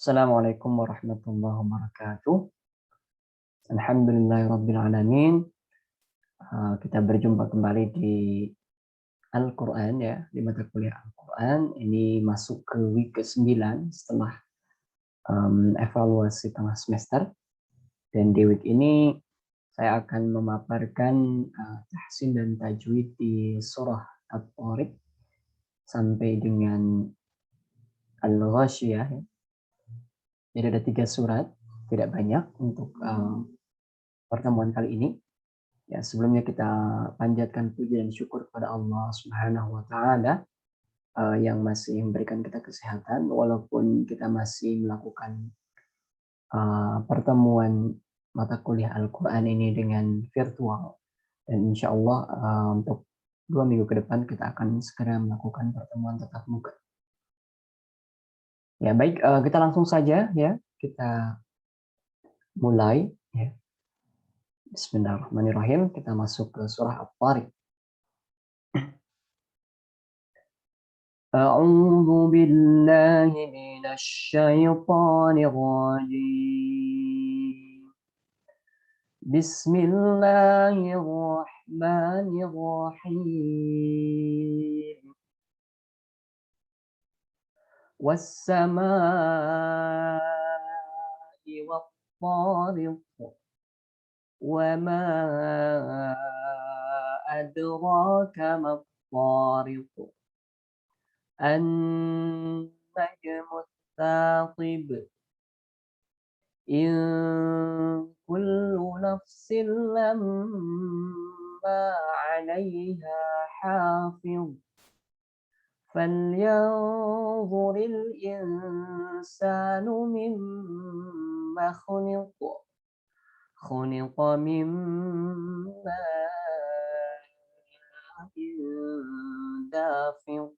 Assalamualaikum warahmatullahi wabarakatuh. Alhamdulillahirrabbilalamin. Kita berjumpa kembali di Al-Quran ya, di mata kuliah Al-Quran. Ini masuk ke week ke-9 setelah evaluasi tengah semester. Dan di week ini saya akan memaparkan tahsin dan tajwid di surah At-Tariq sampai dengan Al-Ghasyiyah. Jadi ada 3 surat, tidak banyak untuk pertemuan kali ini. Ya, sebelumnya kita panjatkan puji dan syukur kepada Allah Subhanahu wa taala yang masih memberikan kita kesehatan walaupun kita masih melakukan pertemuan mata kuliah Al-Qur'an ini dengan virtual. Dan insya Allah untuk 2 minggu ke depan kita akan segera melakukan pertemuan tatap muka. Ya, baik, kita langsung saja ya, kita mulai ya. Bismillahirrahmanirrahim. Kita masuk ke surah At-Tariq. أعوذ بالله من الشيطان الرجيم بسم الله الرحمن الرحيم والسماء والطارق وما أدراك ما الطارق النجم الثاقب إن كل نفس لما عليها حافظ فلينظر الإنسان مما خلق من ماء دافق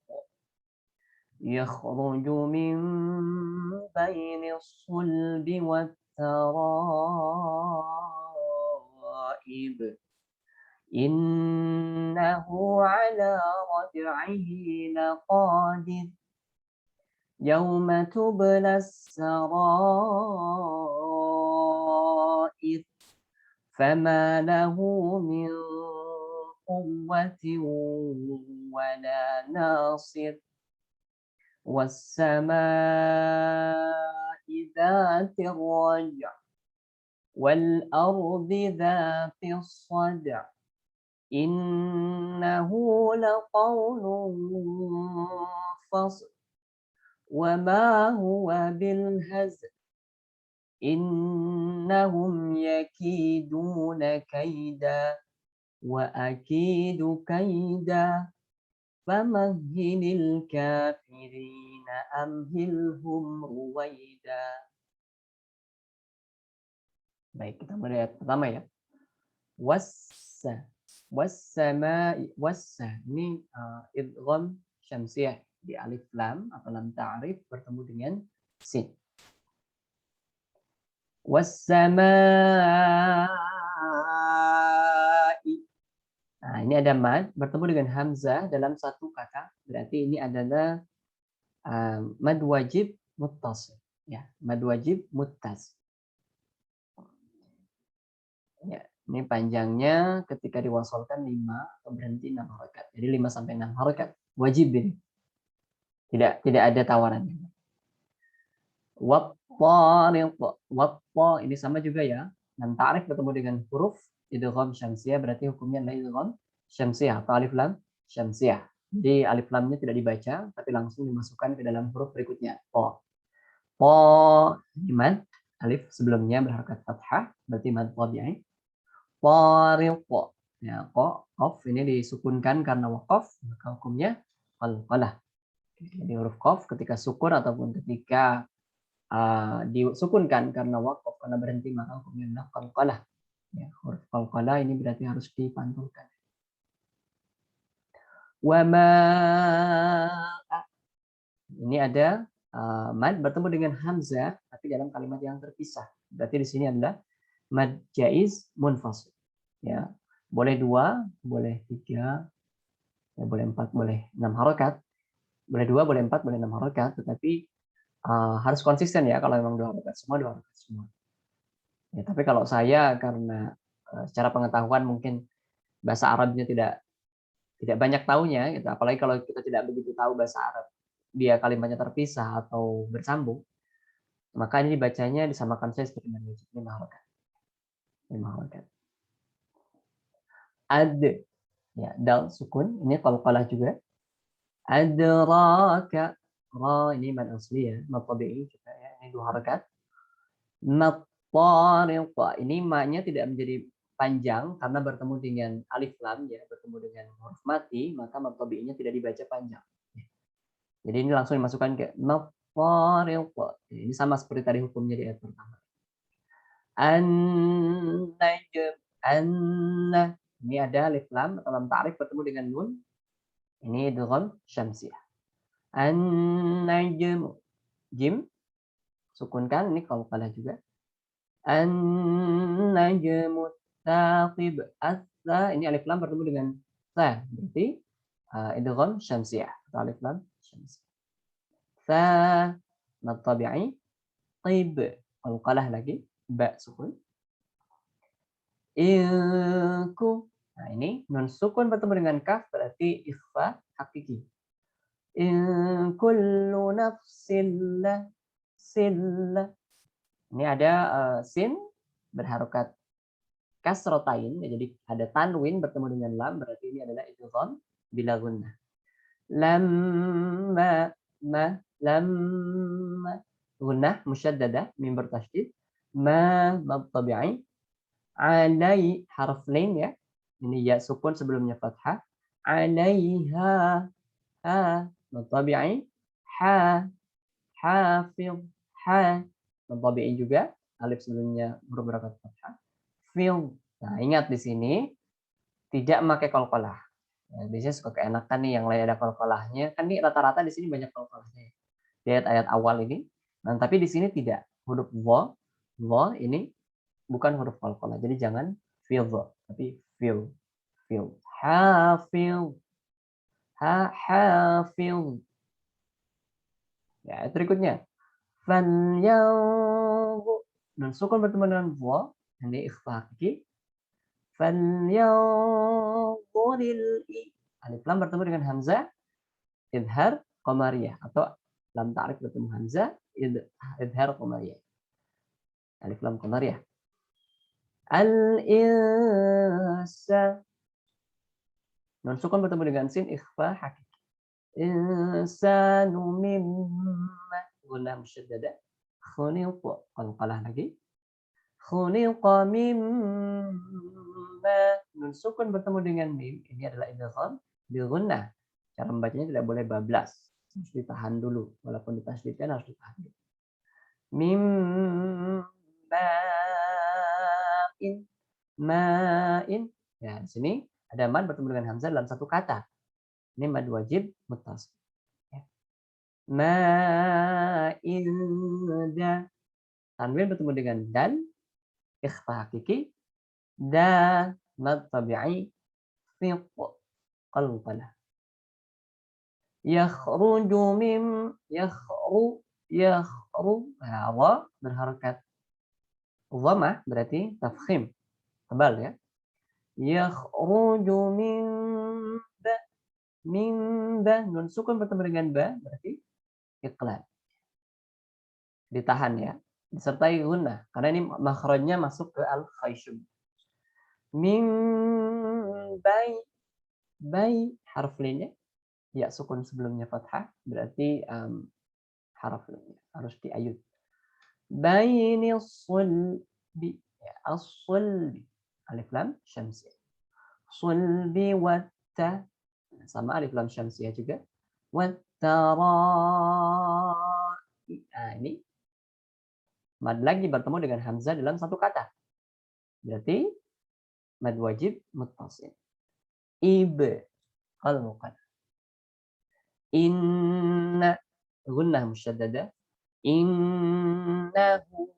يخرج من بين الصلب والترائب إنه على رجعه لقادر يوم تبلى السرائر فما له من قوة ولا ناصر والسماء ذات الرجع والأرض ذات الصدع إنه لقول فصل وما هو بالهزل إنهم يكيدون كيدا وأكيد كيدا فمهل الكافرين أمهلهم رويدا. Baik, kita mulai ayat pertama ya. Wassama. Ini idgham syamsiyah di alif lam atau lam ta'rif bertemu dengan sin. Wassama'i. Nah, ini ada mad bertemu dengan hamzah dalam satu kata. Berarti ini adalah mad wajib muttasil. Ya, mad wajib muttasil. Ya, ini panjangnya ketika diwasalkan 5 atau berhenti 6 harakat. Jadi 5 sampai 6 harakat wajib ini. Tidak ada tawarannya. Watta ini sama juga ya. Dan ta'rif bertemu dengan huruf idgham syamsiyah berarti hukumnya adalah idgham syamsiyah atau alif lam syamsiyah. Jadi alif lamnya tidak dibaca tapi langsung dimasukkan ke dalam huruf berikutnya. Ini mad alif sebelumnya berharakat fathah berarti mad tabi'i. Tariq. Ya, qaf ini disukunkan karena waqaf maka hukumnya qalqalah. Jadi huruf qaf ketika sukun ataupun ketika disukunkan karena waqaf karena berhenti maka hukumnya adalah qalqalah. Ya, huruf qalqalah ini berarti harus dipantulkan. Wama. Ini ada mad bertemu dengan hamzah tapi dalam kalimat yang terpisah. Berarti di sini adalah mad jaiz munfasil. Ya, boleh 2, boleh 3, ya boleh 4, boleh 6 harakat. Boleh 2, boleh 4, boleh 6 harakat, tetapi Harus konsisten ya kalau memang 2 harokat semua, 2 harokat semua. Ya, tapi kalau saya karena, secara pengetahuan mungkin bahasa Arabnya tidak tidak banyak tahunya gitu, apalagi kalau kita tidak begitu tahu bahasa Arab, dia kalimatnya terpisah atau bersambung, maka ini dibacanya disamakan saja seperti dengan musik 5 harokat, 5 harokat. Ad, ya, dal sukun, ini qalqalah juga. Adraka, ra ini mad asli ya, mad tabi'i juga ya, ini 2 harokat. Mattariq, ini ma-nya tidak menjadi panjang karena bertemu dengan alif lam ya, bertemu dengan huruf mati, maka mad tabi'inya tidak dibaca panjang. Jadi ini langsung dimasukkan ke mattariq. Ini sama seperti tadi hukumnya di ayat pertama. An-najm, an, ini ada alif lam atau lam ta'rif bertemu dengan nun. Ini idgham syamsiyah. An-najm, jim sukunkan, ini qalqalah juga. An-najmu tsaqib, asa, ini alif lam bertemu dengan sa, berarti idgham syamsiyah atau alif lam syamsiyah. Sa, mad tabi'i, qib, qalqalah lagi, ba sukun. Ilku, nah ini nun sukun bertemu dengan kaf berarti ikhfa hakiki. In kullu nafsin la silla. Ini ada sin berharokat kasrotain, ya, jadi ada tanwin bertemu dengan lam, berarti ini adalah idgham bila gunnah. Lamma, ma, lamma, gunnah musyaddadah, mim bertasydid, ma, mad tabi'i, alai, harf lain ya, ini ya sukun sebelumnya fathah, alaiha, ha, mad tabi'i, ha, hafiz, ha, mad tabi'i juga, alif sebelumnya huruf berharokat fathah. Fil. Nah, ingat di sini tidak memakai qalqalah. Ya, biasanya suka keenakan nih yang lain ada qalqalahnya. Kan ini rata-rata di sini banyak qalqalahnya. Di ayat-ayat awal ini. Nah, tapi di sini tidak. Huruf dha ini bukan huruf qalqalah. Jadi jangan fil, tapi fil. Fil. Hafil. Hafil. Ya, berikutnya. Falyanzur. Dan sukun bertemu dengan dha, ini ikhfa hakiki. Falyanzuril, alif lam bertemu dengan hamzah idhar qamariyah atau lam ta'rif bertemu hamzah idhar qamariyah. Alif lam qamariyah. Al-insa, nun sukun bertemu dengan sin ikhfa hakiki. Insanu mimma, gunnah musyaddadah. Khuliqa, qalqalah lagi. Khuliqa mimma, nun sukun bertemu dengan mim, ini adalah idgham bil gunnah. Cara membacanya tidak boleh bablas, harus ditahan dulu, walaupun ditasydidkan harus ditahan dulu. Mim ma'in, ma'in. Ya, di sini ada mad bertemu dengan hamzah dalam satu kata. Ini mad wajib muttasil. Ya. Ma'in, da. Tanwin bertemu dengan dal, ikhfa hakiki, da, mad tabi'i, fiq, qalqalah. Yakhruju mim, yakhru, nah, wa berharokat dhamma berarti tafkhim, tebal ya. Yakhruju min ba, nun sukun bertemu dengan ba berarti iqlal. Ditahan ya, disertai gunnah karena ini makhrajnya masuk ke al-khayshum. Min bai harf linnya ya sukun sebelumnya fathah berarti harf linnya harus diayun. Baini sulbi, ya, as-sulbi, alif lam syamsiyah. Sulbi watta, sama alif lam syamsiyah juga. Wattara'i, nah ini mad lagi bertemu dengan hamzah dalam satu kata. Berarti mad wajib muttasil. Ib, qalqalah. Inna, gunnah musyaddadah. Innahu,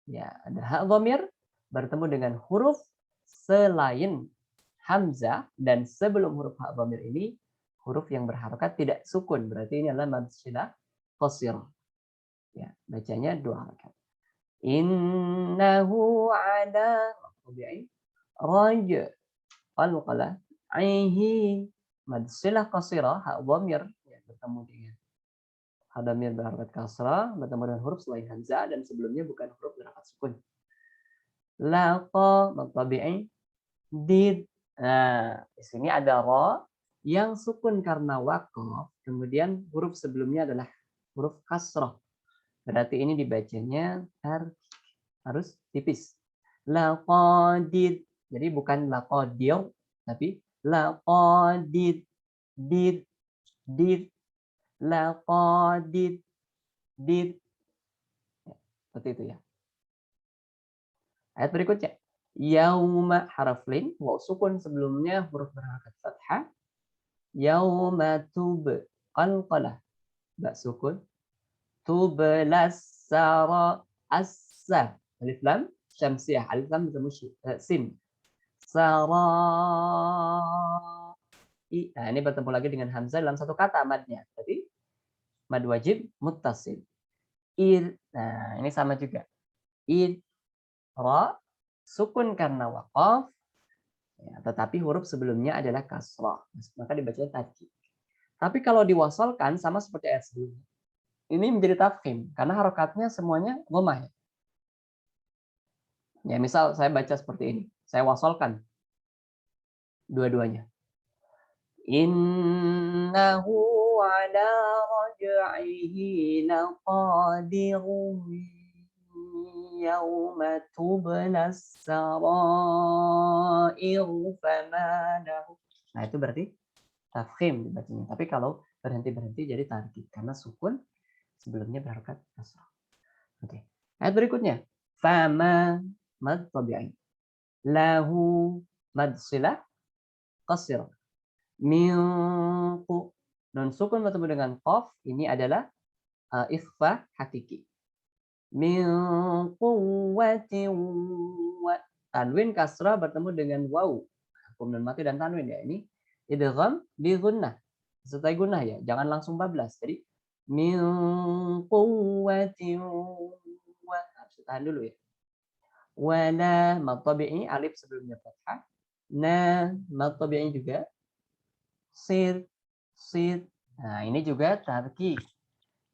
ya ada hak dhamir bertemu dengan huruf selain hamzah dan sebelum huruf hak dhamir ini huruf yang berharokat tidak sukun, berarti ini adalah mad shilah qasir. Ya, bacanya 2 harakat. Innahu ala tabi'i raj qalqalah aihi mad silah qasirah ha dhamir ya, bertemu dengan ha dhamir berharakat kasrah bertemu dengan huruf selain hamzah dan sebelumnya bukan huruf berharakat sukun. Laqa mad tabi'i did. Nah, di sini ada ra yang sukun karena waqaf, kemudian huruf sebelumnya adalah huruf kasrah. Berarti ini dibacanya harus tipis. Laqadid. Jadi bukan laqadir, tapi laqadid. Did. Did. Laqadid. Did. Ya, seperti itu ya. Ayat berikutnya. Yauma haraf lin, waw sukun sebelumnya huruf berharakat fathah. Yauma tub qalqalah. Ba sukun. Tublas sara assa. Alif lam syamsiyah. Alif lam bertemu sin. Sara. Nah, ini bertemu lagi dengan hamzah dalam satu kata madnya. Jadi mad wajib muttasil. Nah, ini sama juga. Ra sukun karena waqaf, ya, tetapi huruf sebelumnya adalah kasrah. Maka dibacanya tadqiq. Tapi kalau diwasalkan sama seperti ayat sebelumnya. Ini menjadi tafkhim karena harokatnya semuanya dhammah ya. Ya, misal saya baca seperti ini. Saya wasalkan dua-duanya. Innahu ala raj'ihi laqadirun yauma tublas sarair fama lahu. Nah, itu berarti tafkhim dibacanya. Tapi kalau berhenti-berhenti jadi tadqiq karena sukun sebelumnya berharakat kasrah. Oke. Ayat berikutnya. Fama mad tabi'i. Lahu mad silah qasir. Min nun sukun bertemu dengan qaf, ini adalah ikhfa hakiki. Min quwwatin wa tanwin kasrah bertemu dengan waw. Hukum nun mati dan tanwin ya. Ini idgham bi gunnah. Sertai gunnah ya, jangan langsung bablas. Jadi min quwwatin wa harus tahan dulu ya. Wala mad tabi'i alif sebelumnya fathah. Na mad tabi'i juga sir. Nah, ini juga tarkik.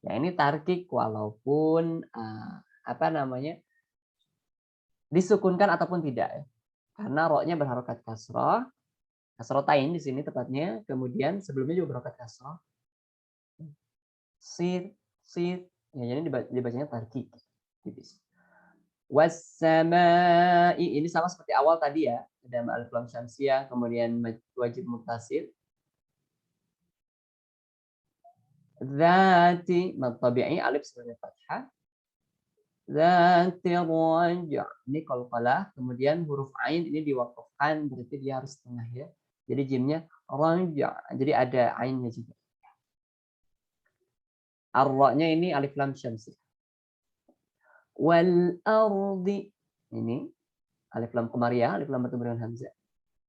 Ya, ini tarkik walaupun apa namanya? Disukunkan ataupun tidak ya. Karena ro-nya berharokat kasrah. Kasrotain di sini tepatnya, kemudian sebelumnya juga berharokat kasrah. Sir. Ya, jadi dibacanya tarkik. Tipis. Wassama'i, ini sama seperti awal tadi ya. Ada alif lam syamsiyah, kemudian wajib muttasil. Dzati mad tabi'i alif sebelumnya fathah. Dzati raj'. Ini qalqalah, kemudian huruf ain ini diwaqafkan berarti dia harus tengah ya. Jadi jimnya raj'. Jadi ada ainnya juga. Ar-ra-nya ini alif lam syamsiyah. Wal ardi ini alif lam qamariyah, alif lam bertemu dengan hamzah.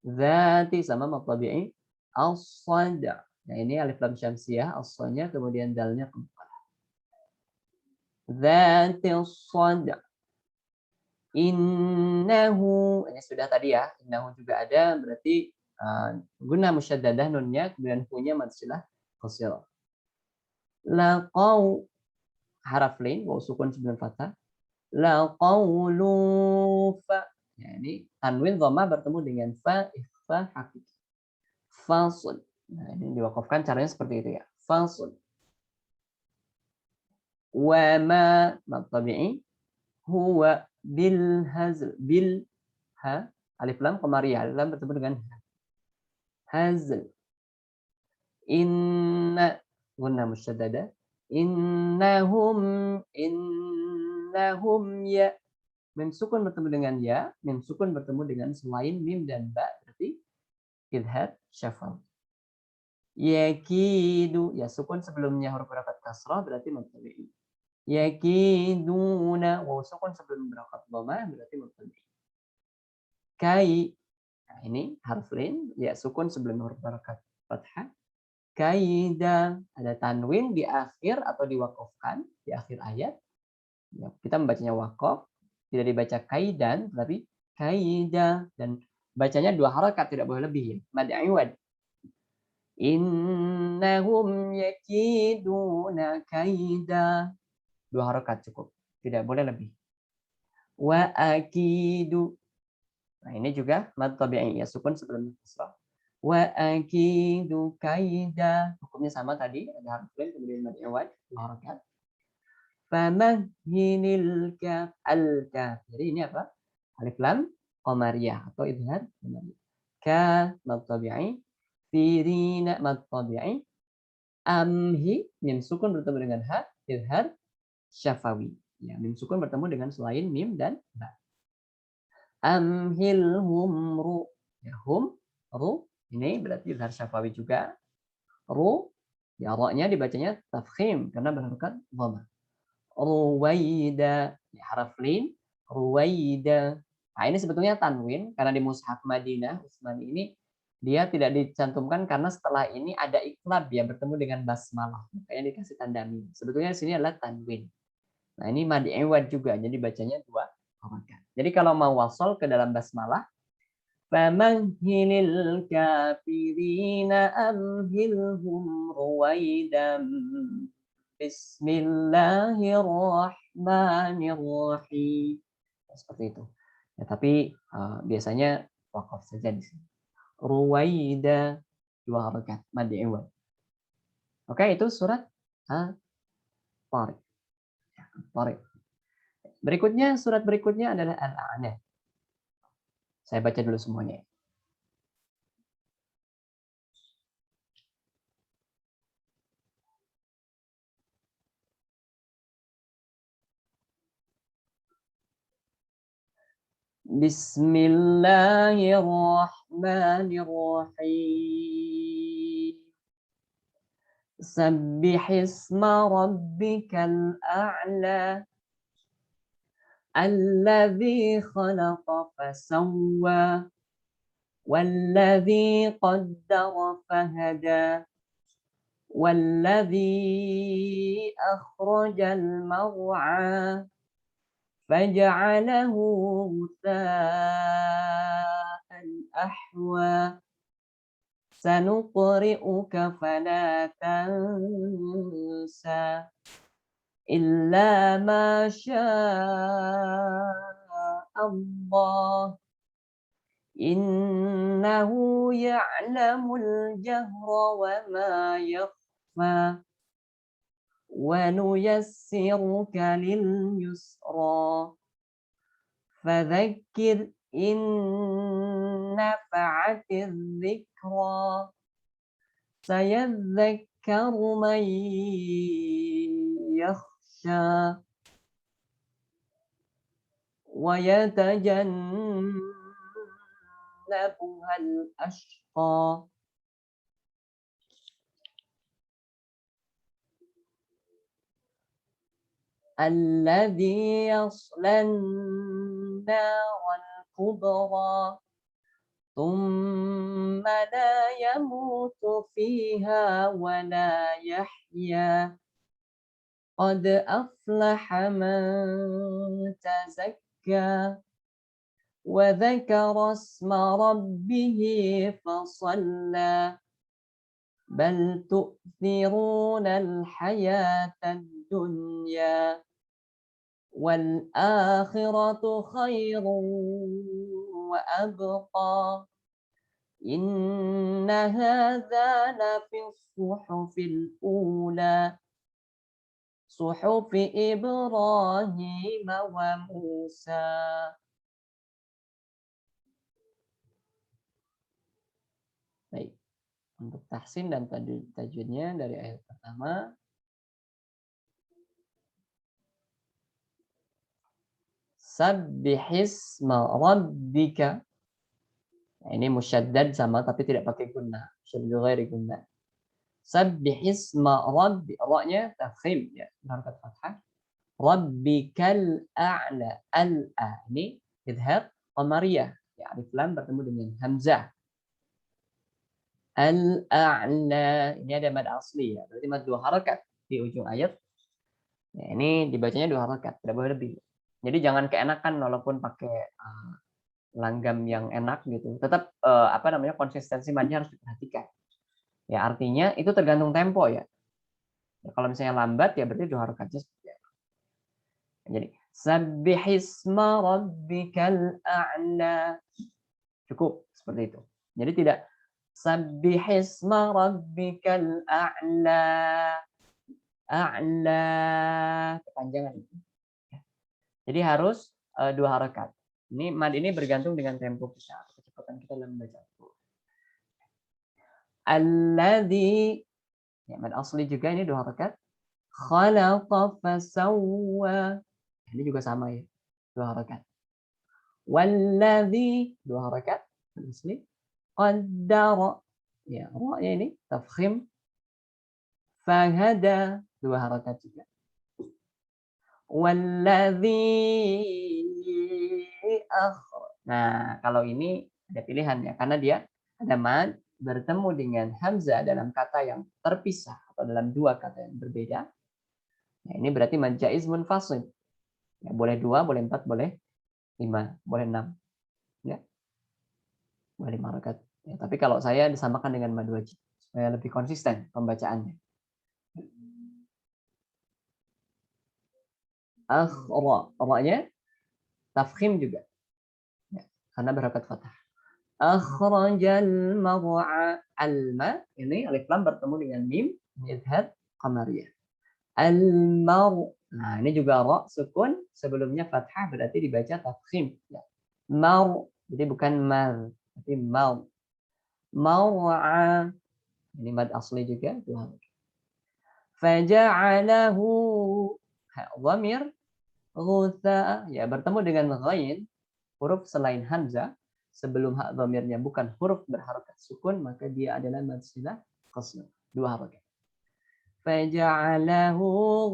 Dzati sama mad tabi'i as-sad'. Nah, ini alif lam syamsiyah, as-nya kemudian dalnya qalqalah. Dzati as-sad'. Innahu, ini sudah tadi ya. Innahu juga ada, berarti guna musyaddadah nunnya, kemudian hu-nya mad silah qasirah. Laqau haraf lin, waw sukun sebelum fathah. Laqaulu fa. Ya, ini tanwin dhamma bertemu dengan fa, ikhfa hakiki. Fasl. Nah, ini diwakafkan caranya seperti itu ya. Fasl. Wa ma mad tabi'i huwa bil hazl. Bil ha alif lam qamariyah, alif lam bertemu dengan hazl. Inna guna musyaddada. Innahum ya. Mim sukun bertemu dengan ya, mim sukun bertemu dengan selain mim dan ba, berarti idhar syafal. Yakidu, ya sukun sebelumnya huruf harakat kasrah berarti mubtadi'. Yakiduna, waw sukun sebelum harakat dhammah berarti mubtadi'. Kai, nah ini harf lin, ya sukun sebelum huruf harakat fathah. Kaida, ada tanwin di akhir atau diwakafkan di akhir ayat. Ya, kita membacanya waqaf, tidak dibaca kaidan, tapi kaida, dan bacanya 2 harakat, tidak boleh lebih ya. Mad iwad. Innahum yakiduna kaida. 2 harakat cukup, tidak boleh lebih. Wa akidu. Nah, ini juga mad tabi'i ya, sukun sebelum kasrah. Wa akidu kaida. Hukumnya sama tadi, ada harf lain kemudian mad iwad, 2 harakat. Famahhinil kaf al-kaf. Jadi ini apa? Alif lam qamariyah atau idhar qamariyah. Ka mad tabi'i, firina mad tabi'i, amhi mim sukun bertemu dengan ha, idhar syafawi. Ya, mim sukun bertemu dengan selain mim dan ba. Amhilhum ru. Ya, hum ru ini berarti idhar syafawi juga. Ru ya, ra-nya dibacanya tafkhim karena berharokat dhamma. Ruwaida, ya, haraf lin, ruwaida. Nah, ini sebetulnya tanwin karena di mushaf Madinah Utsmani ini dia tidak dicantumkan karena setelah ini ada iqlab ya, bertemu dengan basmalah. Makanya dikasih tanda mim. Sebetulnya di sini adalah tanwin. Nah, ini mad iwad juga, jadi bacanya 2 harakat. Jadi kalau mau wasal ke dalam basmalah, famahhilil kafirina amhilhum ruwaidam. Bismillahirrahmanirrahim. Seperti itu. Ya, tapi biasanya wakaf saja di sini. Ruwaida 2 harakat mad iwad. Oke, itu surat At-Tariq. Tariq. Berikutnya surat berikutnya adalah Al-A'la. Saya baca dulu semuanya. Bismillahirrahmanirrahim. Sabbihisma rabbikal a'la. Alladzi khalaqa fasawwa. Walladzi qaddara fahada. Walladzi akhrajal mar'a. فجعله غثاء أحوى سنقرئك فلا تنسى إلا ما شاء الله إنه يعلم الجهر وما يخفى ونيسرك لليسرى فذكر إن نفعت الذكرى سيذكر من يخشى ويتجنبها الأشقى الذي يصلى النار الكبرى ثم لا يموت فيها ولا يحيا قد أفلح من تزكى وذكر اسم ربه فصلى بل تؤثرون الحياة الدنيا والآخرة خير وأبقى إن هذا لفي الصحف الأولى صحف إبراهيم وموسى. Baik, untuk tahsin dan tajwidnya dari ayat pertama. Sabbihisma rabbika. Nah, ini musyaddad sama tapi tidak pakai gunnah. Musyaddad ghairi gunnah. Sabbihisma rabbi. Ra-nya tafkhim ya, harakat fathah. Rabbikal a'la. Al-a ini idhar qamariyah. Ya, alif lam bertemu dengan hamzah. Al-a'la ini ada mad asli ya. Berarti mad 2 harakat di ujung ayat. Ya, ini dibacanya 2 harakat, tidak boleh lebih. Jadi jangan keenakan walaupun pakai langgam yang enak gitu, tetap konsistensi madnya harus diperhatikan. Ya artinya itu tergantung tempo ya. Ya, kalau misalnya lambat ya berarti 2 harakatnya seperti apa. Jadi sabbihisma rabbikal a'la. Cukup seperti itu. Jadi tidak sabbihisma rabbikal a'la. A'la kepanjangan. Jadi harus 2 harakat. Ini mad ini bergantung dengan tempo kita, kecepatan kita dalam membaca. Alladzi, ya mad asli juga ini 2 harakat. Khalaqa fasawwa. Ini juga sama ya, 2 harakat. Walladzi, 2 harakat mad asli. Qaddara, ya ra-nya ini tafkhim. Fahada, 2 harakat juga. Nah, kalau ini ada pilihan ya, karena dia ada mad bertemu dengan hamzah dalam kata yang terpisah atau dalam 2 kata yang berbeda. Nah, ini berarti mad jaiz munfasil. Ya, boleh 2, boleh 4, boleh 5, boleh 6. Ya. Boleh 5 harakat. Ya, tapi kalau saya disamakan dengan mad wajib supaya lebih konsisten pembacaannya. Ra-nya tafkhim juga. Ya, karena berharokat fathah. Akhrajal mar'a, alma ini alif lam bertemu dengan mim idhar qamariyah. Al-mar. Nah, ini juga ra sukun sebelumnya fathah berarti dibaca tafkhim ya. Mar, jadi bukan mar, tapi mar. Mar'a. Ini mad asli juga dua. Faja'alahu, dhamir ghutha, ya bertemu dengan ghain, huruf selain hamzah sebelum hak dhamirnya bukan huruf berharokat sukun, maka dia adalah mad silah qasr, 2 harokat. Faja'alahu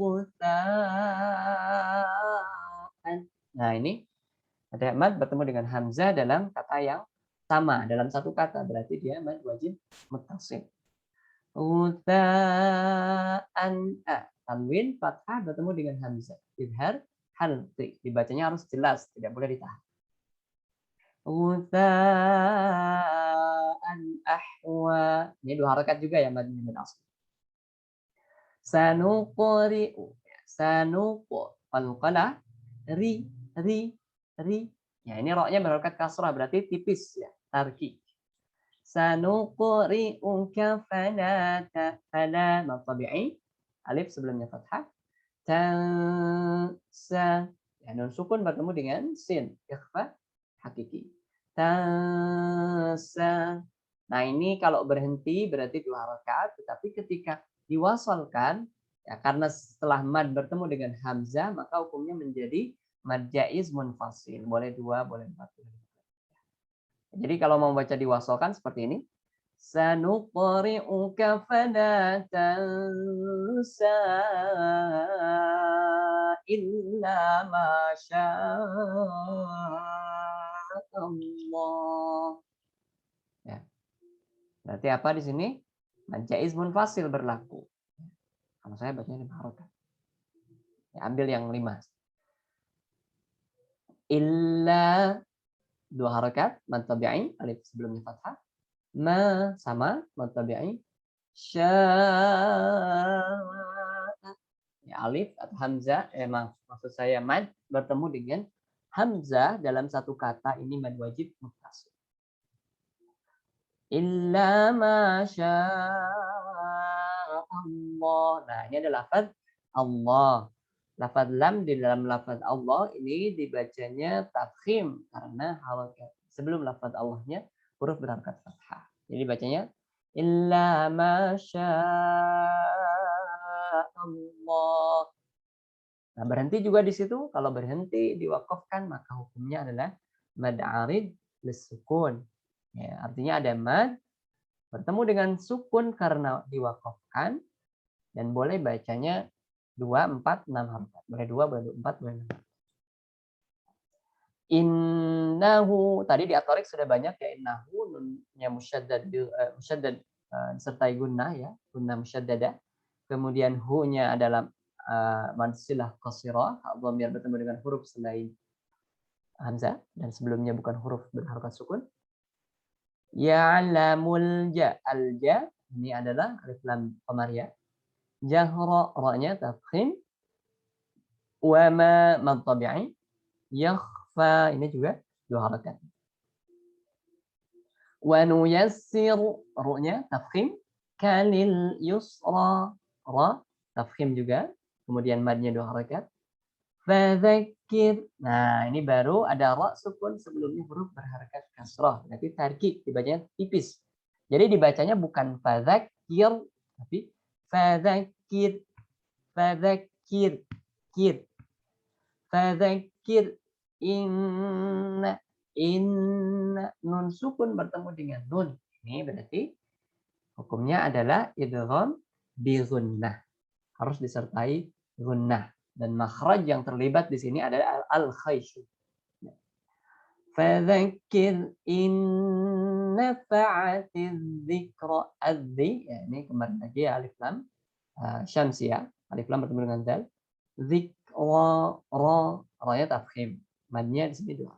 ghutsa'an. Nah, ini ada mad bertemu dengan hamzah dalam kata yang sama, dalam satu kata, berarti dia mad wajib muttasil. Ghutsa'an, tanwin fathah bertemu dengan hamzah, idhar halqi, dibacanya harus jelas, tidak boleh ditahan. Ghutsa'an ahwa. Ini 2 harakat juga ya madnya mad asli. Sanuqri'u, sanuqu, qalqalah, ri. Ya, ini ra-nya berharokat kasrah berarti tipis ya, tarki. Sanuqri'uka fala fala mad tabi'i, alif sebelumnya fathah. Tansa, ya nun sukun bertemu dengan sin, ikhfa hakiki. Tansa. Nah, ini kalau berhenti berarti 2 harakat, tetapi ketika diwasalkan ya, karena setelah mad bertemu dengan hamzah maka hukumnya menjadi mad jaiz munfasil, boleh 2, boleh 4. Jadi kalau mau baca diwasalkan seperti ini. Sanuqri'uka fala tansa illa ma Allah. Ya. Berarti apa di sini? Mad jaiz munfasil berlaku. Kalau saya bacanya 5 harakat. Ya, ambil yang 5. Illa 2 harakat, mad tabi'i, alif sebelumnya fathah. Ma sama mad tabi'i. Sya, ya, alif atau hamzah, maksud saya mad bertemu dengan hamzah dalam satu kata, ini mad wajib muttasil. Illa ma sya Allah. Nah, ini adalah lafaz Allah. Lafaz lam di dalam lafaz Allah ini dibacanya tafkhim karena harokat. Sebelum lafaz Allahnya huruf berharokat fathah. Jadi bacanya illa ma sya Allah. Nah, berhenti juga di situ. Kalau berhenti diwakafkan maka hukumnya adalah mad arid lisukun. Ya, artinya ada mad bertemu dengan sukun karena diwakafkan dan boleh bacanya 2, 4, 6 harakat. Boleh 2, boleh 4, boleh 6. Innahu, tadi di atorik sudah banyak ya, innahu nunnya musyaddad disertai gunnah ya, gunnah musyaddada. Kemudian hu-nya adalah mansilah qasirah, dhamir bertemu dengan huruf selain hamzah dan sebelumnya bukan huruf berharokat sukun. Ya'lamul ja, al-ja ini adalah alif lam qamariyah. Jahra, ra-nya tafkhim. Wa ma mad tabi'i. Yakhfa, ini juga dua harakat. Wa nuyassiru, ru-nya tafkhim. Kalil yusra, ra tafkhim juga. Kemudian madnya dua harakat. Fadzakir. Nah, ini baru ada ra sukun sebelumnya huruf berharakat kasrah. Berarti tarkik, dibacanya tipis. Jadi dibacanya bukan fadzakir, tapi fadzakir. Fadzakir. Kir. Fadzakir. Inna. Inna. Nun sukun bertemu dengan nun. Ini berarti hukumnya adalah idgham bi gunnah. Harus disertai gunnah. Dan makhraj yang terlibat di sini adalah al-khaysyu. Fadzakir in nafa'atiz dzikra adzi. Ya, ini kemarin lagi ya, alif lam syamsiyah. Alif lam bertemu dengan dal. Dzikra, ra, ra-nya tafkhim. Madnya di sini dua.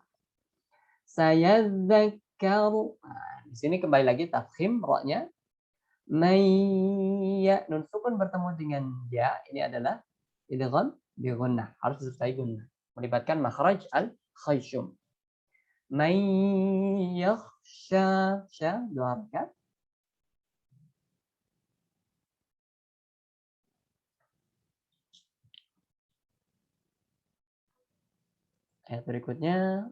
Sayadzakkaru. Nah, di sini kembali lagi tafkhim ra-nya. Mayya, nun sukun bertemu dengan ya, ini adalah idgham bi gunnah, harus disertai gunnah, melibatkan makhraj al-khayshum. May yakhsha, sya dua harakat. Ayat berikutnya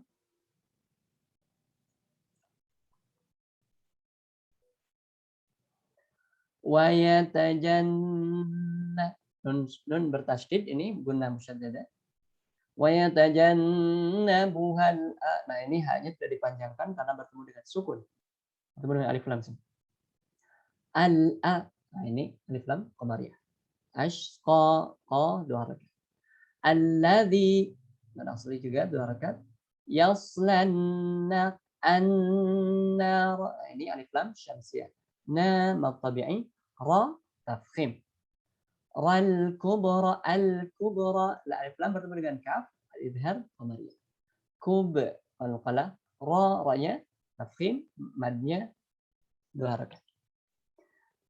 wa yatajanna, nun bertasydid, ini gunnah musyaddadah. Wa yatajannabuhal, nah ini haknya tidak dipanjangkan karena bertemu dengan sukun, bertemu dengan alif lam. Al-a, nah ini alif lam qamariyah. Ashqa, qa dua harakat. Alladzi, dan asli juga dua harakat. Yaslanna annar, ini alif lam syamsiyah. Na mad tabi'i, ra tafkhim. Ral kubra, al kubra, la alif lam bertemu dengan kaf, al-idhar qamariyah. Kub, al-qalah, ra-nya tafkhim, madnya dua harakat.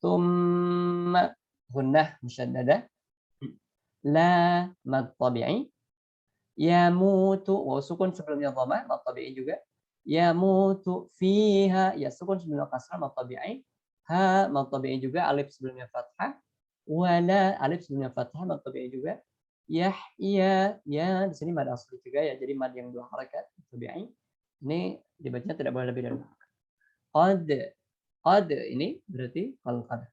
Thumma, gunnah musyaddadah. La mad tabi'i. Yamutu, wa sukun sebelumnya dhamma, mad tabi'i juga. Yamutu fiha, ya sukun sebelumnya kasrah, mad tabi'i. Ha mad tabi'i juga, alif sebelumnya fathah. Wala, alif sebelumnya fathah, mad tabi'i juga. Yahya, ya di sini mad asli juga ya, jadi mad yang dua harakat tabi'i. Ini dibacanya tidak boleh lebih dari dua harakat. Qad ini berarti qalqad.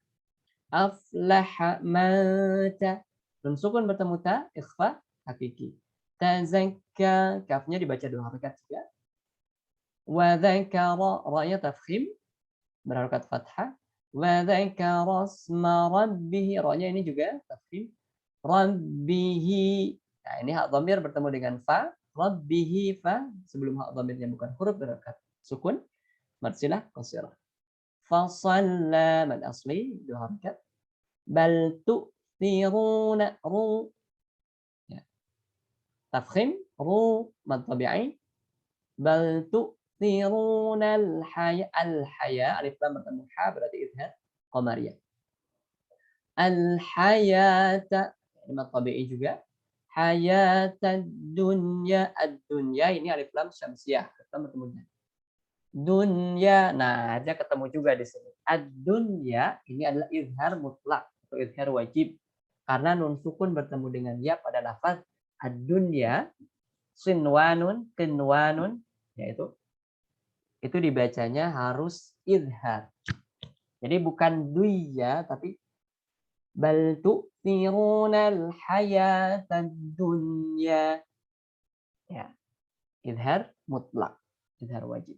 Aflaha mata, nun sukun bertemu ta, ikhfa hakiki. Tazakka, kafnya dibaca dua harakat juga. Wa dzakara, ra-nya tafkhim berharakat fathah. Wa dzakara asma rabbih, ra-nya ini juga tafkhim. Rabbihi, nah ini hak dhamir bertemu dengan fa. Rabbihi, fa sebelum hak dhamirnya bukan huruf berharakat sukun, marsilah qasirah. Fasalla, mad asli dua harakat. Bal tu'thiruna, ru, ya. Tafkhim, ru mad tabi'i. Bal tu'thiruna al-haya, alif lam bertemu ha berarti idhar qamariyah. Al-hayata, ini mad tabi'i juga. Hayatad dunya, ad-dunya ini alif lam syamsiyah, alif lam bertemu dengan dunya. Nah, aja ketemu juga di sini. Ad-dunya ini adalah izhar mutlak atau izhar wajib. Karena nun sukun bertemu dengan ya pada lafaz ad-dunya, sinwanun, kinwanun, yaitu itu dibacanya harus izhar. Jadi bukan duya tapi bal tu'thirunal hayatad dunya. Ya, izhar mutlak, izhar wajib.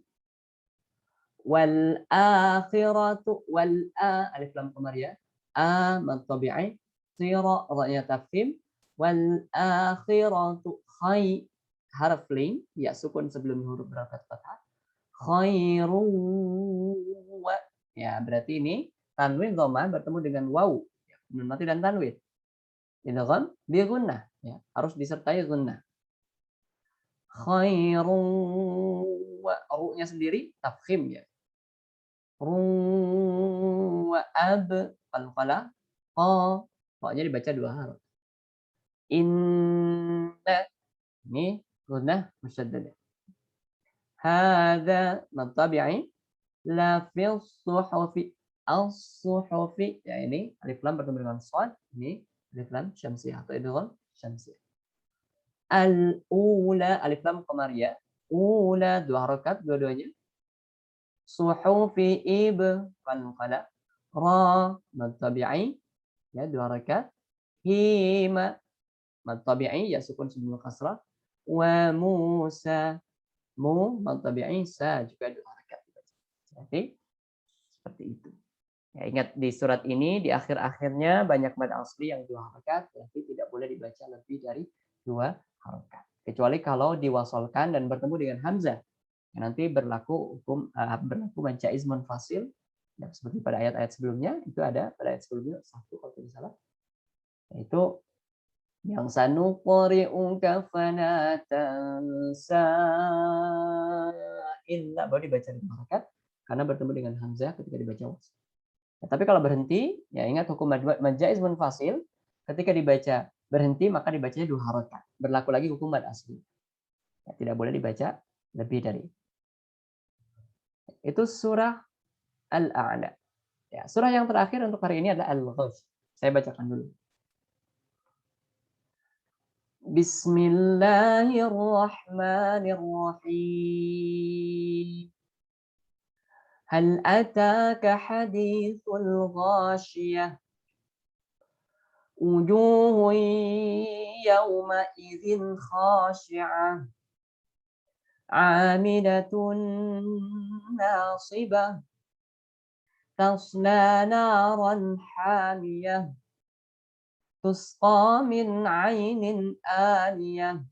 Wal akhiratu, wal alif lam qamariyah, mad tabi'i, sira ra-nya tafkhim. Wal akhiratu harf lin, ya sukun sebelum huruf berharakat fathah. Khairu, ya berarti ini tanwin dhamma bertemu dengan waw, nun mati dan tanwin. idgham bi gunnah ya, harus disertai gunnah. Khairun wa ru-nya sendiri tafkhim ya. Ru wa ab qalqalah qa qa-nya dibaca 2 huruf. Inna ini gunnah musyaddadah. Hadza mad tabi'i la fil suhufi as-suhufi ya ini alif lam bertemu dengan shad ini alif lam syamsiyah atau idgham syamsiyah. Al-ula alif lam qamariyah. Ula 2 harakat dua-duanya. Suhufi ib qalqalah. Ra mad tabi'i ya 2 harakat. Hima mad tabi'i ya sukun sebelum kasrah. Wa Musa mu mad tabi'i sa juga 2 harakat. Jadi seperti itu. Ya, ingat di surat ini di akhir-akhirnya banyak mad asli yang 2 harakat, berarti tidak boleh dibaca lebih dari 2 harakat. Kecuali kalau diwasolkan dan bertemu dengan hamzah. Ya, nanti berlaku hukum berlaku manca izmun fasil ya, seperti pada ayat-ayat sebelumnya itu ada pada ayat sebelumnya satu kalau tidak salah. Yaitu yang sanuqri'uka fala tansa illa baru dibaca 2 harakat karena bertemu dengan hamzah ketika dibaca wasl. Ya, tapi kalau berhenti, ya ingat hukum mad jaiz munfasil, ketika dibaca berhenti maka dibacanya 2 harakat. Berlaku lagi hukum mad asli. Ya, tidak boleh dibaca lebih dari itu surah Al-A'la. Ya, surah yang terakhir untuk hari ini adalah Al-Ghash. Saya bacakan dulu. Bismillahirrahmanirrahim. Hal ataka hadithul ghashiyah. Wujuhun yawma'idhin khashi'ah. Amilatun nasibah. Tasla naran hamiyah. Tusqa min 'ainin aniyah.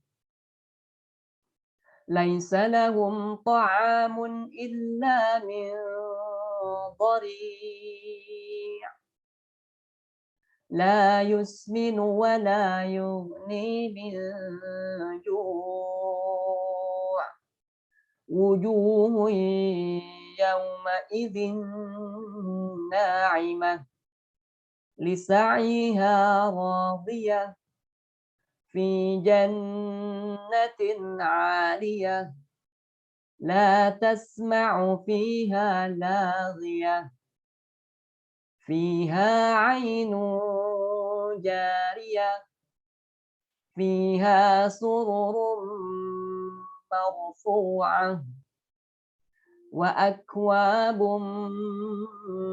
Laisa lahum ta'amun illa min dhari'. La yusminu wa la yughni min ju'. Wujuhun yawma'idhin na'imah. Lisa'yiha radiyah. Fi jannatin 'aliyah. La tasma'u fiha laghiyah. Fiha 'ainun jariyah. Fiha sururun marfu'ah. Wa akwabun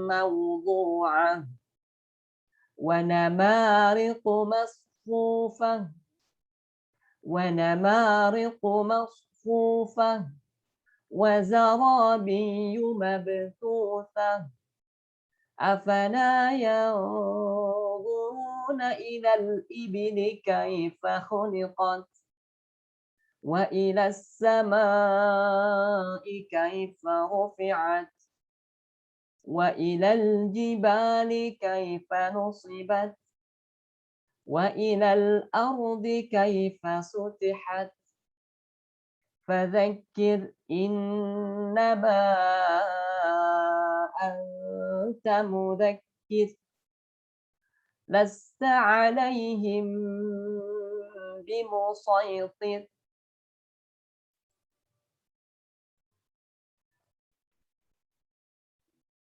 mawdu'ah. Wa namariqu masfufah. ونمارق مصفوفة وزرابي مبثوثة أفلا ينظرون إلى الإبل كيف خلقت وإلى السماء كيف رفعت وإلى الجبال كيف نصبت وإلى الأرض كيف سطحت فذكر إنما أنت مذكر لست عليهم بمسيطر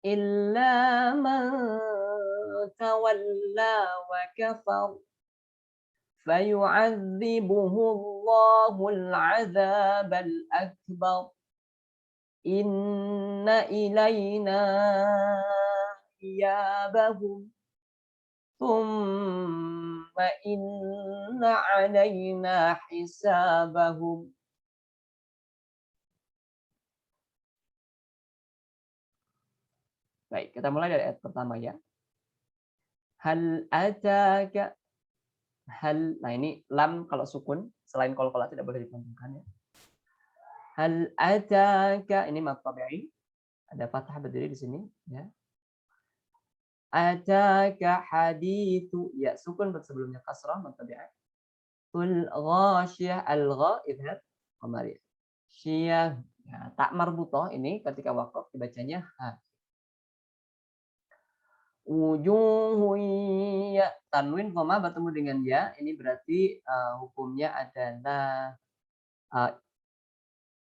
إلا من تولى وكفر فيعذبه الله العذاب الأكبر إن إلينا إيابهم ثم إن علينا حسابهم. Baik, kita mulai dari ayat pertama ya. Hal ataka hal, nah ini lam kalau sukun selain qalqalah tidak boleh dipanjangkan ya. Hal ataka ini mad tabi'i, ada fathah berdiri di sini ya. Ataka hadithu, ya sukun sebelumnya kasrah mentabi'ah. Tul ghasyiyah, al-gha idhar qamariyah. Syiyah, ya, tak marbutah ini ketika waqaf dibacanya ha. Wujuhun, ya, tanwin koma bertemu dengan ya, ini berarti hukumnya adalah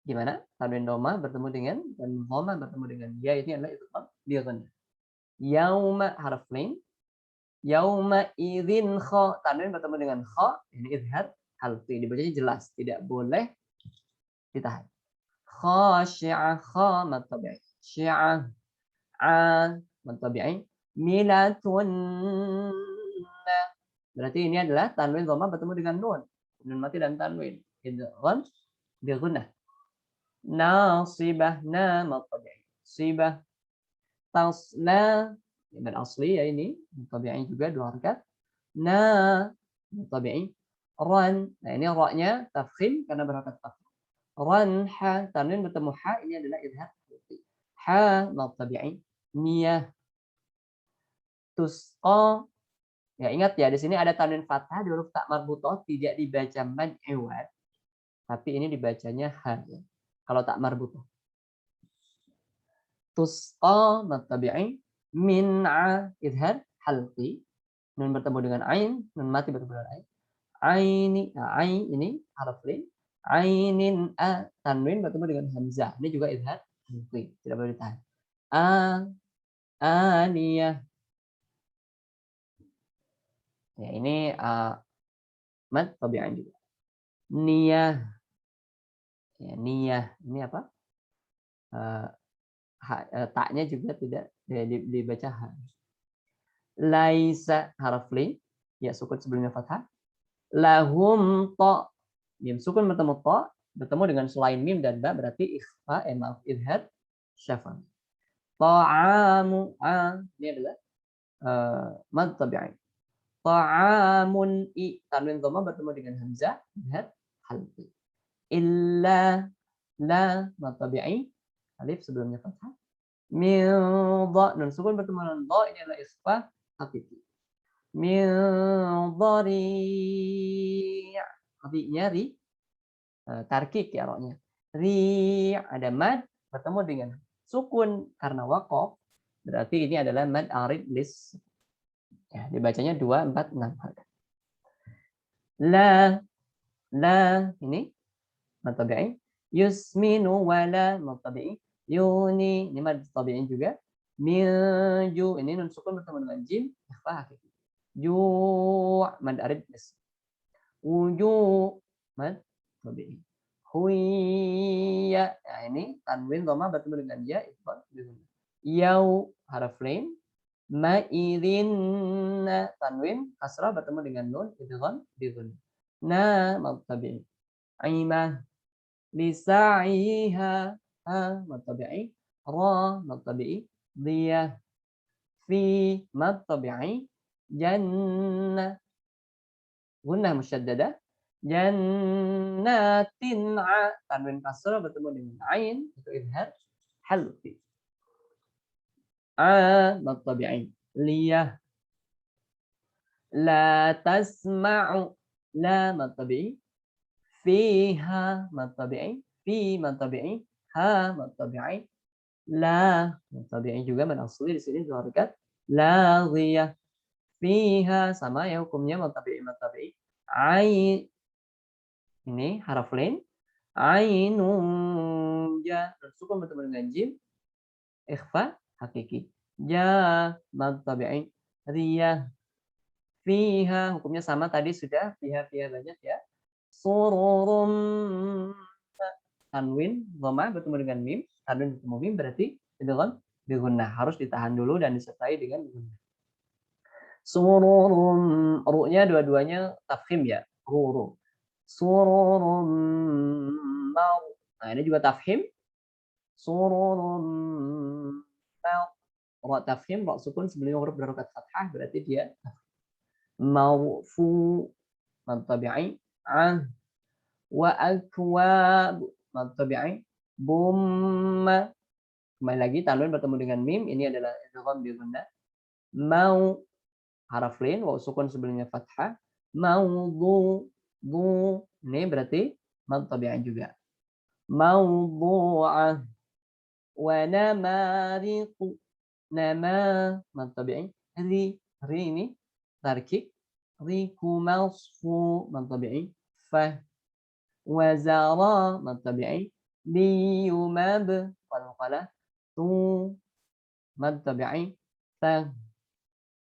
gimana? Tanwin dhamma bertemu dengan dan koma bertemu dengan ya, ini adalah idgham bi ghannah. Yauma harf lain, yauma idzin kha, tanwin bertemu dengan kha, ini idhar halqi, dibacanya jelas, tidak boleh ditahan. Khashi'ah, kha mad tabi'i, syi'ah, a mad tabi'i, milatun, berarti ini adalah tanwin dhamma bertemu dengan nun, nun mati dan tanwin, idgham bi ghannah. Nasibah, na mad tabi'i, sibah, tasla dan asli ya, ini tabi'i juga dua harakat. Na tabi'i, ran, nah ini ra-nya tafkhim karena berharakat tafkhim. Ranha, tanwin bertemu ha, ini adalah idhar. Ha mad tabi'i, niyah, tusqa, ya ingat ya di sini ada tanwin fathah di huruf ta marbutah, tidak dibaca mad iwad, tapi ini dibacanya ha ya. Kalau tak marbutah. Tusqa mad tabi'i, min'a idhar halqi, nun bertemu dengan ain, nun mati bertemu dengan ain. Aini, nah, ain ini harf lin. Ainin a, tanwin bertemu dengan hamzah. Ini juga idhar halqi, tidak boleh ditahan. A, aniyah. Ya, ini mad tabi'an juga. Niyah. Ya, niyah. Ini apa? Taknya juga tidak dibaca ha. Laisa harf lin, ya sukun sebelumnya fathah. Lahum ta, mim sukun bertemu ta, bertemu dengan selain mim dan ba berarti ikhfa, maaf, idhar syafan. Ta'amu, ini adalah mad tabi'i. Ta'amun, i, tanwin dhamma bertemu dengan hamzah, idhar halqi. Illa, la mad tabi'i, alif sebelumnya fathah. Min dha, nun sukun bertemu dengan dha, ini adalah ikhfa hakiki. Min dhari', ri-nya ri, tarkik ya roknya. Ri, ada mad bertemu dengan sukun karena waqaf, berarti ini adalah mad arid lis. Ya, dibacanya 2, 4, 6 harakat. La, ini mad tabi'i. Yusminu wala mad tabi'i. Yuni, ini mad tabi'i juga. Minju, ini nun sukun bertemu dengan jim, ikhfa hakiki. Ju', mad arid lis. Wuju', mad tabi'i. Huya, nah ini tanwin dhamma bertemu dengan ya, idgham bi ghannah. Yau harf lain, ma'idin, tanwin kasrah bertemu dengan nun, idgham bi ghannah. Na mad tabi'i. Aimah, lisa'iha, ha mad tabi'i. Ra mad tabi'i. Diyah, fi mad tabi'i. Jannah, gunnah musyaddada. Jannatin, tanwin kasrah bertemu dengan ain, itu idhar halqi. Mad tabi'i. Liyah, la tasma'u, la mad tabi'i. Fiha mad tabi'i, fi mad tabi'i, ha mad tabi'i. La mad tabi'i juga mad asli di sini dua harakat. Laghiyah, fiha sama ya hukumnya mad tabi'i, mad tabi'i. Ain, ini haraf lain. Ainun, ja, sukun bertemu dengan jim, ikhfa hakiki. Ja mad tabi'i. Riyah, fiha hukumnya sama tadi sudah, fiha banyak ya. Sururum, tanwin dhamma bertemu dengan mim, tanwin bertemu mim berarti idgham bi ghannah, harus ditahan dulu dan disertai dengan ghannah. Sururum, ru-nya dua-duanya tafkhim ya, ru. Sururum, nah ini juga tafkhim. Sururum, ra tafkhim, ra sukun sebelum huruf berharakat fathah berarti dia marfu mad tabi'i. Wa akwab mad tabi'i. Bumma, kembali lagi tanwin bertemu dengan mim, ini adalah idgham bi ghannah. Mau haraf lin, waw sukun sebelumnya fathah. Maudhu, bu. Ini berarti mad tabi'i juga. Maudhu'ah wa namariqu. Nama mad tabi'i. Ri ini tarkik. Riku masfu mad tabi'i. Fa wa zara mad tabi'i. Liyumab wal qala tu mad tabi'i. Fa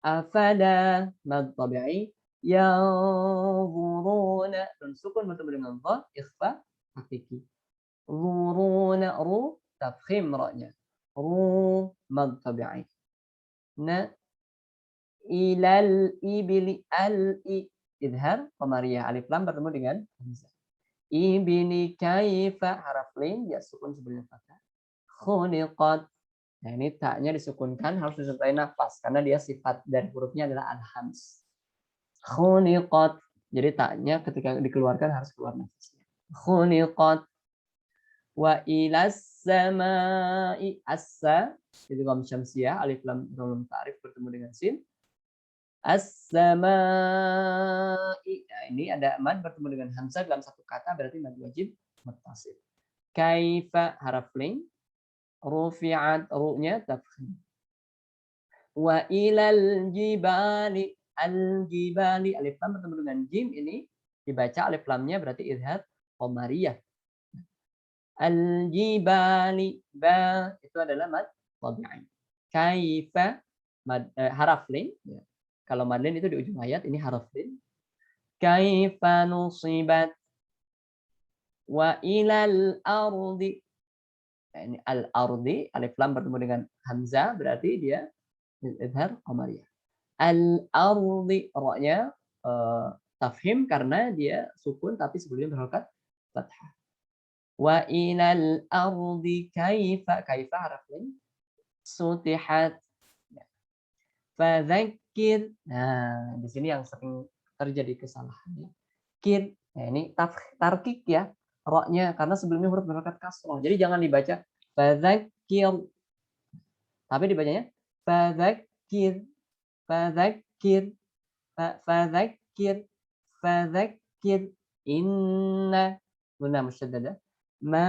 afala mad tabi'i. Yanzuruna dan sukun bertemu dengan dha ikhfa hakiki. Zuruna ru tafkhim ra-nya. Ru mad tabi'i. Na ilal ibli al i idhar qamariyah alif lam bertemu dengan hamzah. Ibni kaifa haraf lin ya sukun sebelumnya fathah. Khuliqat. Nah ini taknya disukunkan harus disertai nafas karena dia sifat dari hurufnya adalah al-hams. Khuliqat. Jadi taknya ketika dikeluarkan harus keluar nafasnya. Khuliqat. Wa ilas samai assa itu gam syamsiyah alif lam belum ta'rif bertemu dengan sin. As-samai. Nah, ini ada mad bertemu dengan hamzah dalam satu kata berarti mad wajib muttasil. Kaifa haraf lin rufi'at ru-nya tafkhim. Wa ilal jibali al-jibali alif lam bertemu dengan jim ini dibaca alif lamnya berarti idhar qamariyah. Al-jibali ba itu adalah mad tabi'i. Kaifa mad haraf lin ya. Kalau mad lin itu di ujung ayat ini haraf lin. Kaifa nusibat wa ilal ardi. Nah, ini al-ardi alif lam bertemu dengan hamzah berarti dia idhar qamariyah. Al-ardi ra-nya tafhim karena dia sukun tapi sebelumnya berharokat fathah. Wa ilal ardi kaifa haraf lin sutihat. Fadzakir. Nah, di sini yang sering terjadi kesalahannya. Kir. Nah, ini tarkik ya ra-nya karena sebelumnya huruf berharokat kasrah. Jadi jangan dibaca fadzakir. Tapi dibacanya fadzakir. Fadzakir. Fadzakir inna guna musyaddadah ma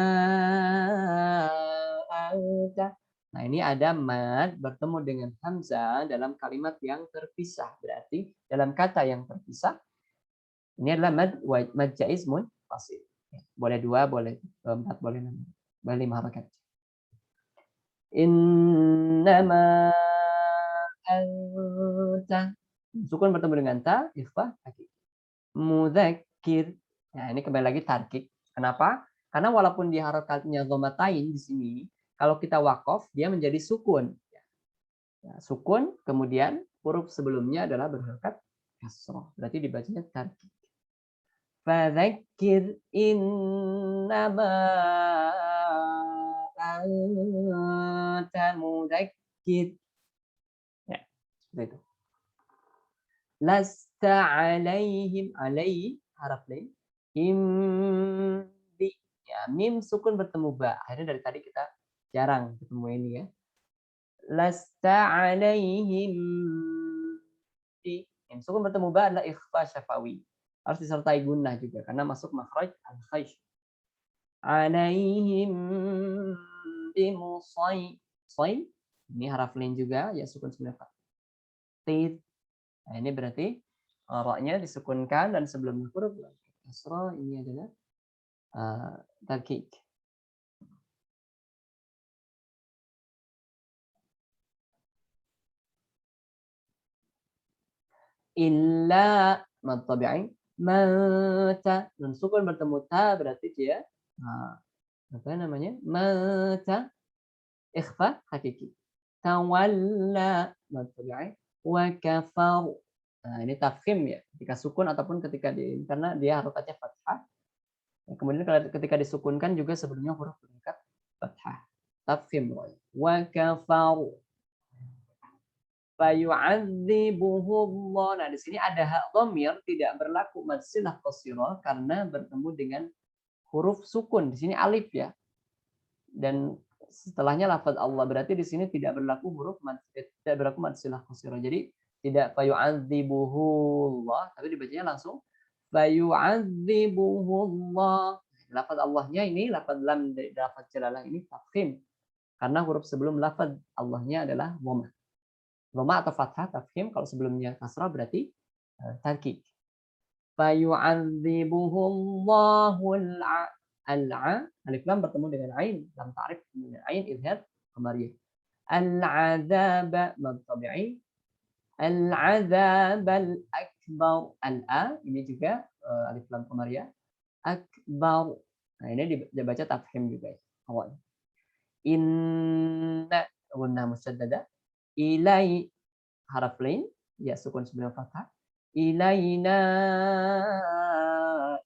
anta. Nah, ini ada mad bertemu dengan hamzah dalam kalimat yang terpisah. Berarti dalam kata yang terpisah ini adalah mad jaiz munfasil. Boleh 2, boleh 4, boleh 6, boleh 5 harakat. Innama anta. Sukun bertemu dengan ta, ikhfa hakiki. Mudzakir. Nah, ini kembali lagi tarkik. Kenapa? Karena walaupun di harakatnya dhammatain di sini, kalau kita waqaf dia menjadi sukun. Ya, sukun kemudian huruf sebelumnya adalah berharakat kasrah. Berarti dibacanya tarkik. Fadzakir innama anta mudzakir. Ya, seperti itu. Lasta alaihim alaihi haraf lin imbi ya mim sukun bertemu ba akhirnya dari tadi kita jarang ketemu ini ya. Lasta alaihim bi mim sukun bertemu ba adalah ikhfa syafawi harus disertai gunnah juga karena masuk makhraj al-khaysh. Alaihim bimusai sai ini haraf lin juga ya sukun 9 fathah. Nah, ini berarti ra-nya disukunkan dan sebelum huruf kasrah ini adalah tarkik. Illa mad tabi'i mata nun sukun bertemu ta berarti dia apa namanya? Mata ikhfa hakiki. Tawalla mad tabi'i wa kafar. Nah, ini tafkhim ya, ketika sukun ataupun ketika karena dia harokatnya fathah. Kemudian ketika disukunkan juga sebelumnya huruf berharakat fathah. Tafkhim wa kafaru. Fayu'adzibuhullah. Nah, di sini ada hak dhamir tidak berlaku mad silah qasirah karena bertemu dengan huruf sukun. Di sini alif ya. Dan setelahnya lafaz Allah. Berarti di sini tidak berlaku tidak berlaku mad silah qasirah. Jadi tidak fayu'adzibuhullah, tapi dibacanya langsung fayu'adzibuhullah. Lafaz Allahnya ini, lafaz lam dari lafaz jalalah ini tafkhim. Karena huruf sebelum lafaz Allahnya adalah dhamma. Dhamma atau fathah tafkhim, kalau sebelumnya kasrah berarti tarkik. Fayu'adzibuhullahul al-a, alif lam bertemu dengan ain, lam ta'rif dengan ain idhar qamariyah. Al-'adzab mad tabi'i, al-'adzab al-akbar, al-a ini juga alif lam qamariyah, akbar. Nah, ini dibaca tafkhim juga ya, awalnya. Inna gunnah musyaddada, ilai haraf lain ya sukun sebelum fathah, ilaina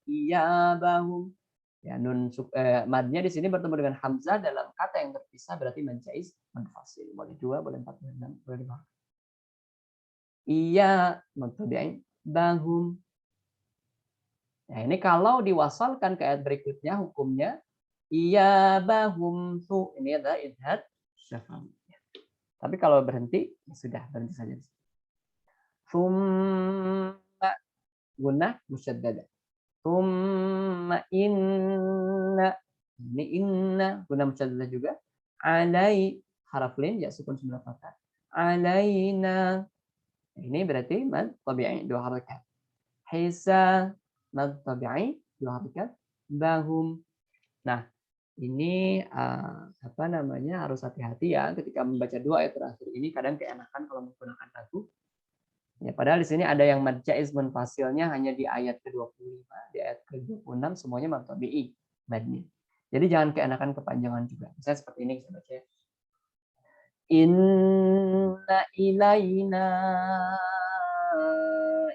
iyabahum. Ya, madnya di sini bertemu dengan hamzah dalam kata yang terpisah berarti menjaiz munfasil. Boleh 2, boleh 4, boleh 6, boleh 5. Iya mutabi'in bahum. Nah, ini kalau diwasalkan ke ayat berikutnya hukumnya iya bahum tu. Ini adalah idhar syafam. Tapi kalau berhenti ya sudah, berhenti saja. Summa gunnah musyaddada. Summa inna, ini inna guna musyaddada juga. Alai haraf lin ya sukun 9 fathah. Alaina, ini berarti mad tabi'i 2 harakat. Hisa mad tabi'i 2 harakat. Bahum. Nah, ini apa namanya, harus hati-hati ya ketika membaca 2 ayat terakhir ini. Kadang keenakan kalau menggunakan lagu. Ya, padahal di sini ada yang mad jaiz munfasilnya hanya di ayat ke-25, di ayat ke-26 semuanya mad tabi'i madnya. Jadi jangan keenakan kepanjangan juga. Misalnya seperti ini kita baca. Inna ilaina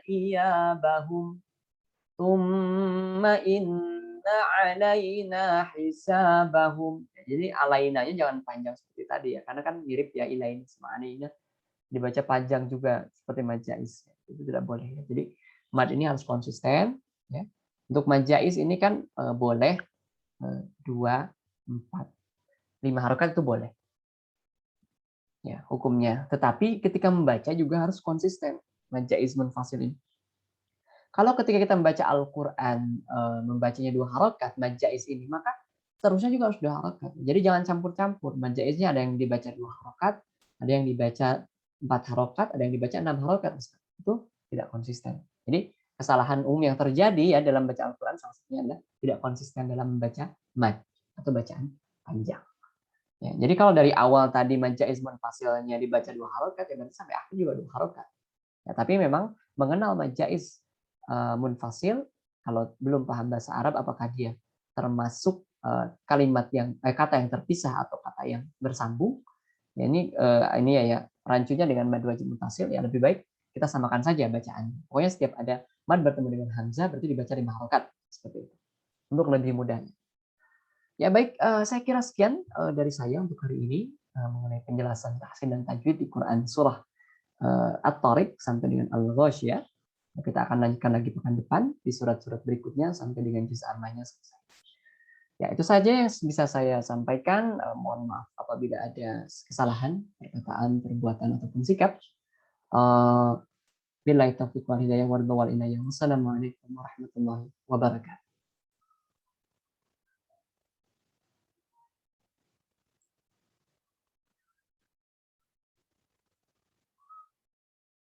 iyabahum thumma inna alaina hisabahum. Jadi alainanya jangan panjang seperti tadi ya, karena kan mirip ya ilaina sama alaina. Dibaca panjang juga seperti mad jaiz, itu tidak boleh ya. Jadi mad ini harus konsisten ya. Untuk mad jaiz ini kan boleh 2, 4, 5 harokat itu boleh ya hukumnya. Tetapi ketika membaca juga harus konsisten mad jaiz munfasil ini. Kalau ketika kita membaca Al-Qur'an membacanya 2 harokat mad jaiz ini, maka seterusnya juga harus 2 harokat. Jadi jangan campur-campur. Mad jaiznya ada yang dibaca 2 harokat, ada yang dibaca 4 harokat, ada yang dibaca 6 harokat. Itu tidak konsisten. Jadi kesalahan umum yang terjadi ya dalam baca Al-Quran salah satunya adalah tidak konsisten dalam membaca mad atau bacaan panjang. Ya, jadi kalau dari awal tadi mad jaiz munfasilnya dibaca 2 harokat, ya berarti sampai akhir juga 2 harokat. Ya, tapi memang mengenal mad jaiz munfasil, kalau belum paham bahasa Arab apakah dia termasuk kalimat yang kata yang terpisah atau kata yang bersambung. Ya, ini ya rancunya dengan mad wajib mutasil, ya lebih baik kita samakan saja bacaan. Pokoknya setiap ada mad bertemu dengan hamzah berarti dibaca 5 harokat seperti itu. Untuk lebih mudahnya. Ya baik, saya kira sekian dari saya untuk hari ini mengenai penjelasan tahsin dan tajwid di Quran surah At-Tariq sampai dengan Al-Ghasyiyah. Kita akan lanjutkan lagi pekan depan di surat-surat berikutnya sampai dengan juz amma-nya selesai. Ya, itu saja yang bisa saya sampaikan. Mohon maaf apabila ada kesalahan, perkataan, perbuatan, ataupun sikap. Billahi taufiq wal hidayah wal inayah. Wassalamualaikum warahmatullahi wabarakatuh.